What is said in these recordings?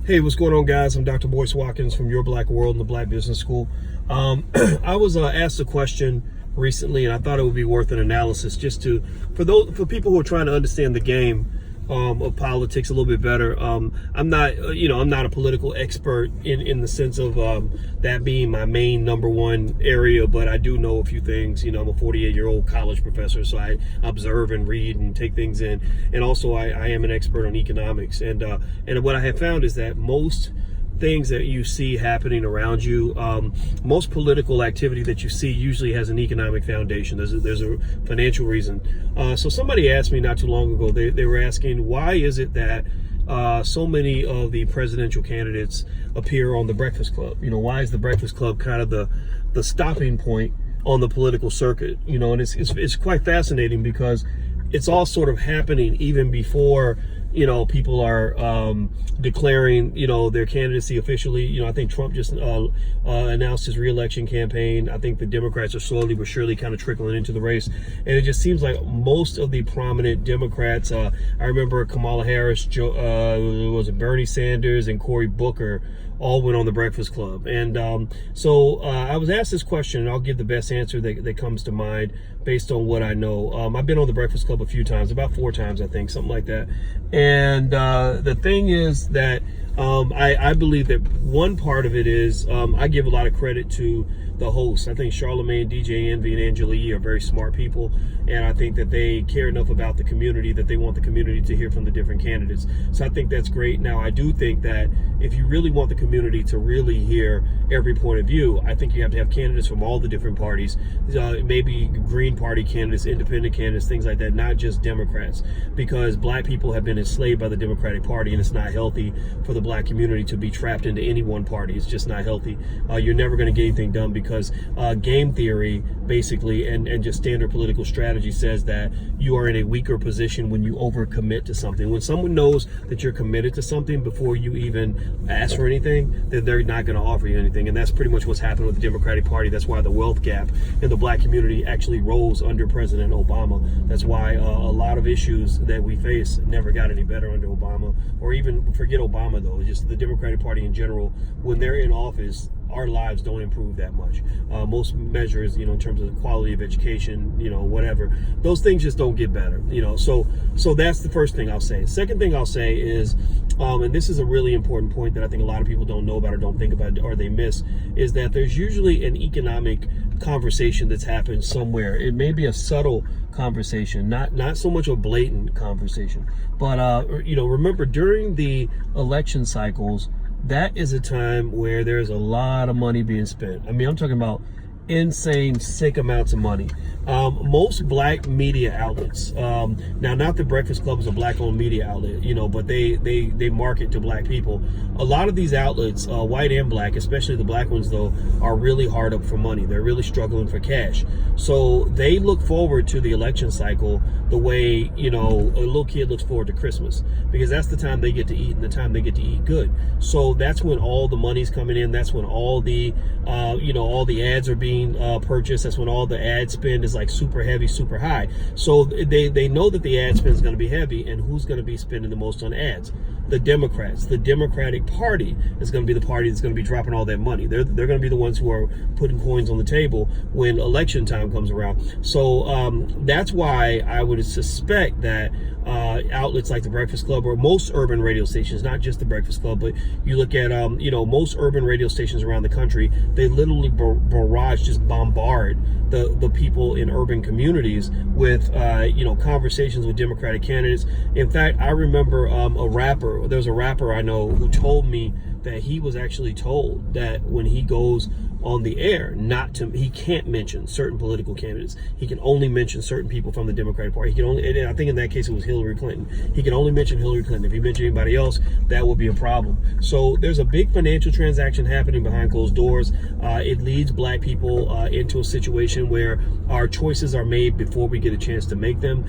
Hey, what's going on, guys? I'm Dr. Boyce Watkins from Your Black World and the Black Business School. I was asked a question recently, and I thought it would be worth an analysis just for people who are trying to understand the game of politics a little bit better. I'm not a political expert in the sense of that being my main number one area, but I do know a few things. I'm a 48-year-old college professor, so I observe and read and take things in. And also, I am an expert on economics. And what I have found is that most things that you see happening around you, most political activity that you see usually has an economic foundation. There's a financial reason. So somebody asked me not too long ago, they were asking, why is it that so many of the presidential candidates appear on the Breakfast Club? Why is the Breakfast Club kind of the stopping point on the political circuit? And it's quite fascinating because it's all sort of happening even before people are declaring, their candidacy officially. I think Trump just announced his re-election campaign. I think the Democrats are slowly but surely kind of trickling into the race. And it just seems like most of the prominent Democrats, I remember Kamala Harris, Bernie Sanders, and Cory Booker all went on the Breakfast Club. And so I was asked this question, and I'll give the best answer that comes to mind based on what I know. I've been on the Breakfast Club a few times, about 4 times, I think, something like that. And the thing is that I believe that one part of it is I give a lot of credit to the hosts. I think Charlamagne, DJ, Envy, and Angela Yee are very smart people, and I think that they care enough about the community that they want the community to hear from the different candidates. So I think that's great. Now, I do think that if you really want the community to really hear every point of view, I think you have to have candidates from all the different parties, maybe Green Party candidates, independent candidates, things like that, not just Democrats, because black people have been enslaved by the Democratic Party, and it's not healthy for the black community to be trapped into any one party. It's just not healthy. You're never going to get anything done because game theory, basically, and just standard political strategy says that you are in a weaker position when you overcommit to something. When someone knows that you're committed to something before you even ask for anything, then they're not going to offer you anything. And that's pretty much what's happened with the Democratic Party. That's why the wealth gap in the black community actually rose under President Obama. That's why a lot of issues that we face never got any better under Obama, or even forget Obama, though. Just the Democratic Party in general, when they're in office, our lives don't improve that much. Most measures, in terms of the quality of education, whatever, those things just don't get better. So that's the first thing I'll say. Second thing I'll say is, and this is a really important point that I think a lot of people don't know about or don't think about or they miss, is that there's usually an economic conversation that's happened somewhere. It may be a subtle conversation, not so much a blatant conversation, but remember, during the election cycles, that is a time where there's a lot of money being spent. I mean, I'm talking about insane, sick amounts of money. Most black media outlets, now not the Breakfast Club is a black-owned media outlet, but they market to black people. A lot of these outlets, white and black, especially the black ones though, are really hard up for money. They're really struggling for cash. So they look forward to the election cycle the way, a little kid looks forward to Christmas, because that's the time they get to eat and the time they get to eat good. So that's when all the money's coming in. That's when all the, all the ads are being purchased. That's when all the ad spend is like super heavy, super high. So they know that the ad spend is going to be heavy, and who's going to be spending the most on ads? The Democrats. The Democratic Party is going to be the party that's going to be dropping all that money. They're going to be the ones who are putting coins on the table when election time comes around. So that's why I would suspect that outlets like the Breakfast Club, or most urban radio stations, not just the Breakfast Club, but you look at most urban radio stations around the country, they literally just bombard the people in urban communities with conversations with Democratic candidates. In fact, I remember there's a rapper I know who told me that he was actually told that when he goes on the air, he can't mention certain political candidates. He can only mention certain people from the Democratic Party. He can only, and I think in that case it was Hillary Clinton. He can only mention Hillary Clinton. If he mentioned anybody else, that would be a problem. So there's a big financial transaction happening behind closed doors. It leads black people into a situation where our choices are made before we get a chance to make them.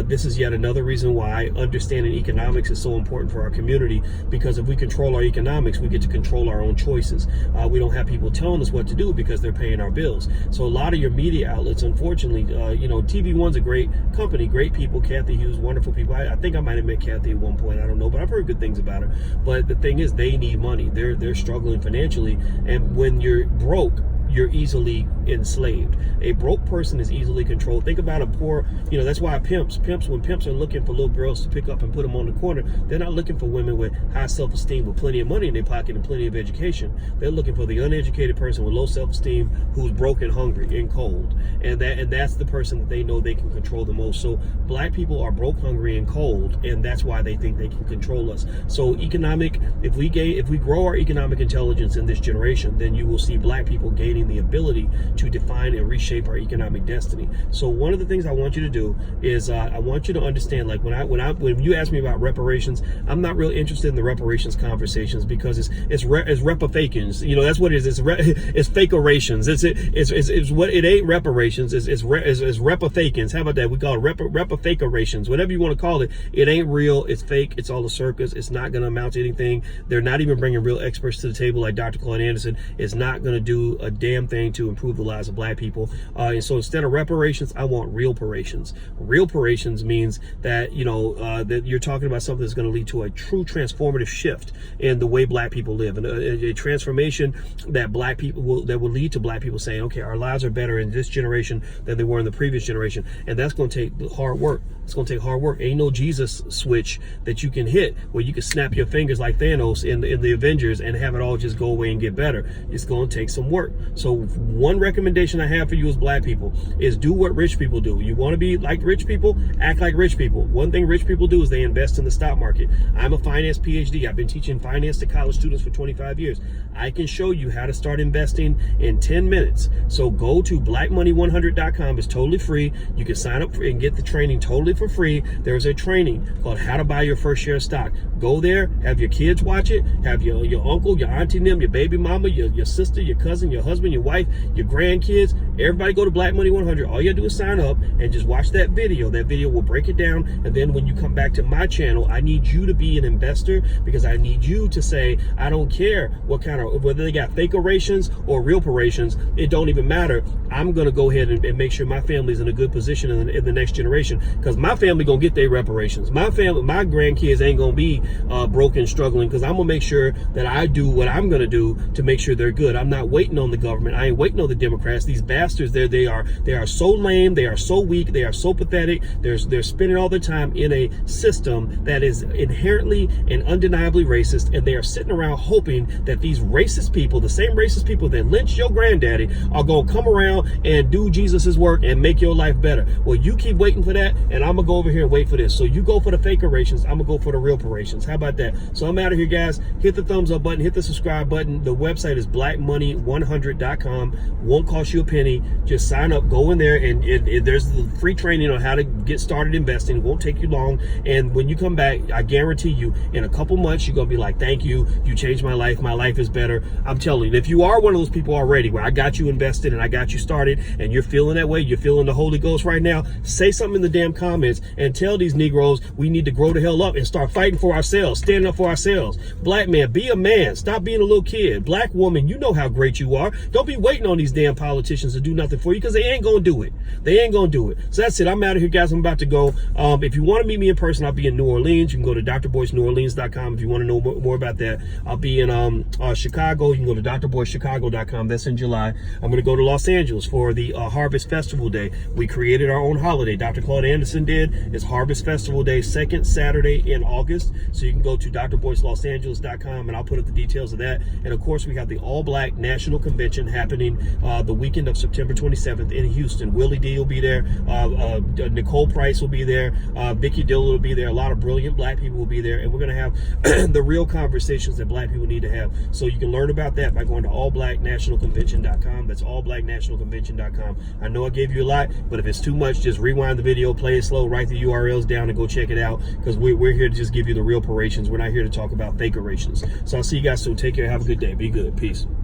This is yet another reason why understanding economics is so important for our community, because if we control our economics, we get to control our own choices. We don't have people telling us what to do because they're paying our bills. So a lot of your media outlets, unfortunately, TV One's a great company, great people. Kathy Hughes, wonderful people. I think I might have met Kathy at one point. I don't know, but I've heard good things about her. But the thing is, they need money. They're struggling financially, and when you're broke, you're easily enslaved. A broke person is easily controlled. Think about a poor, that's why when pimps are looking for little girls to pick up and put them on the corner, they're not looking for women with high self-esteem, with plenty of money in their pocket and plenty of education. They're looking for the uneducated person with low self-esteem who's broke and hungry and cold. And that's the person that they know they can control the most. So black people are broke, hungry, and cold, and that's why they think they can control us. So if we grow our economic intelligence in this generation, then you will see black people gaining the ability to define and reshape our economic destiny. So one of the things I want you to do is I want you to understand, like when you ask me about reparations, I'm not real interested in the reparations conversations because it's repafakins. That's what it is. It's fake-orations. It's what it ain't reparations. It's repafakins. How about that? We call it repafake-orations. Whatever you want to call it. It ain't real. It's fake. It's all a circus. It's not going to amount to anything. They're not even bringing real experts to the table like Dr. Claude Anderson. It's not going to do a damn thing to improve the lives of black people. And so instead of reparations, I want real parations. Real parations means that that you're talking about something that's going to lead to a true transformative shift in the way black people live, and a transformation that will lead to black people saying, okay, our lives are better in this generation than they were in the previous generation. And that's going to take hard work. It's going to take hard work. Ain't no Jesus switch that you can hit where you can snap your fingers like Thanos in the Avengers and have it all just go away and get better. It's going to take some work. So one recommendation I have for you as black people is do what rich people do. You want to be like rich people? Act like rich people. One thing rich people do is they invest in the stock market. I'm a finance PhD. I've been teaching finance to college students for 25 years. I can show you how to start investing in 10 minutes. So go to blackmoney100.com. It's totally free. You can sign up and get the training totally for free. There's a training called How to Buy Your First Share of Stock. Go there, have your kids watch it, have your uncle, your auntie, them, your baby mama, your sister, your cousin, your husband, your wife, your grandkids. Everybody go to Black Money 100. All you have to do is sign up and just watch that video. That video will break it down. And then when you come back to my channel, I need you to be an investor because I need you to say, I don't care whether they got fake orations or real parations. It don't even matter. I'm going to go ahead and make sure my family's in a good position in the next generation because my family going to get their reparations. My grandkids ain't going to be broken, struggling because I'm going to make sure that I do what I'm going to do to make sure they're good. I'm not waiting on the government. I ain't waiting on the Democrats. These bastards, they are so lame. They are so weak. They are so pathetic. They're spending all their time in a system that is inherently and undeniably racist, and they are sitting around hoping that these racist people, the same racist people that lynched your granddaddy, are going to come around and do Jesus's work and make your life better. Well, you keep waiting for that, and I'm going to go over here and wait for this. So you go for the fake orations. I'm going to go for the real parations. How about that? So I'm out of here, guys. Hit the thumbs up button. Hit the subscribe button. The website is blackmoney100.com. Won't cost you a penny. Just sign up. Go in there, and there's the free training on how to get started investing. It won't take you long. And when you come back, I guarantee you, in a couple months, you're going to be like, thank you. You changed my life. My life is better. I'm telling you, if you are one of those people already where I got you invested and I got you started and you're feeling that way, you're feeling the Holy Ghost right now, say something in the damn comments and tell these Negroes we need to grow the hell up and start fighting for ourselves, standing up for ourselves. Black man, be a man. Stop being a little kid. Black woman, you know how great you are. Don't be waiting on these damn politicians to do nothing for you because they ain't going to do it. They ain't going to do it. So that's it. I'm out of here, guys. I'm about to go. If you want to meet me in person, I'll be in New Orleans. You can go to drboyceneworleans.com if you want to know more about that. I'll be in Chicago. You can go to drboycechicago.com. That's in July. I'm going to go to Los Angeles for the Harvest Festival Day. We created our own holiday. Dr. Claude Anderson did. It's Harvest Festival Day, second Saturday in August. So you can go to drboycelosangeles.com and I'll put up the details of that. And of course, we have the All Black National Convention happening the weekend of September 27th in Houston. Willie D will be there. Nicole Price will be there. Vicky Dillon will be there. A lot of brilliant black people will be there. And we're going to have the real conversations that black people need to have. So you can learn about that by going to allblacknationalconvention.com. That's allblacknationalconvention.com. I know I gave you a lot, but if it's too much, just rewind the video, play it slow, write the URLs down, and go check it out because we're here to just give you the real parations. We're not here to talk about fake orations. So I'll see you guys soon. Take care. Have a good day. Be good. Peace.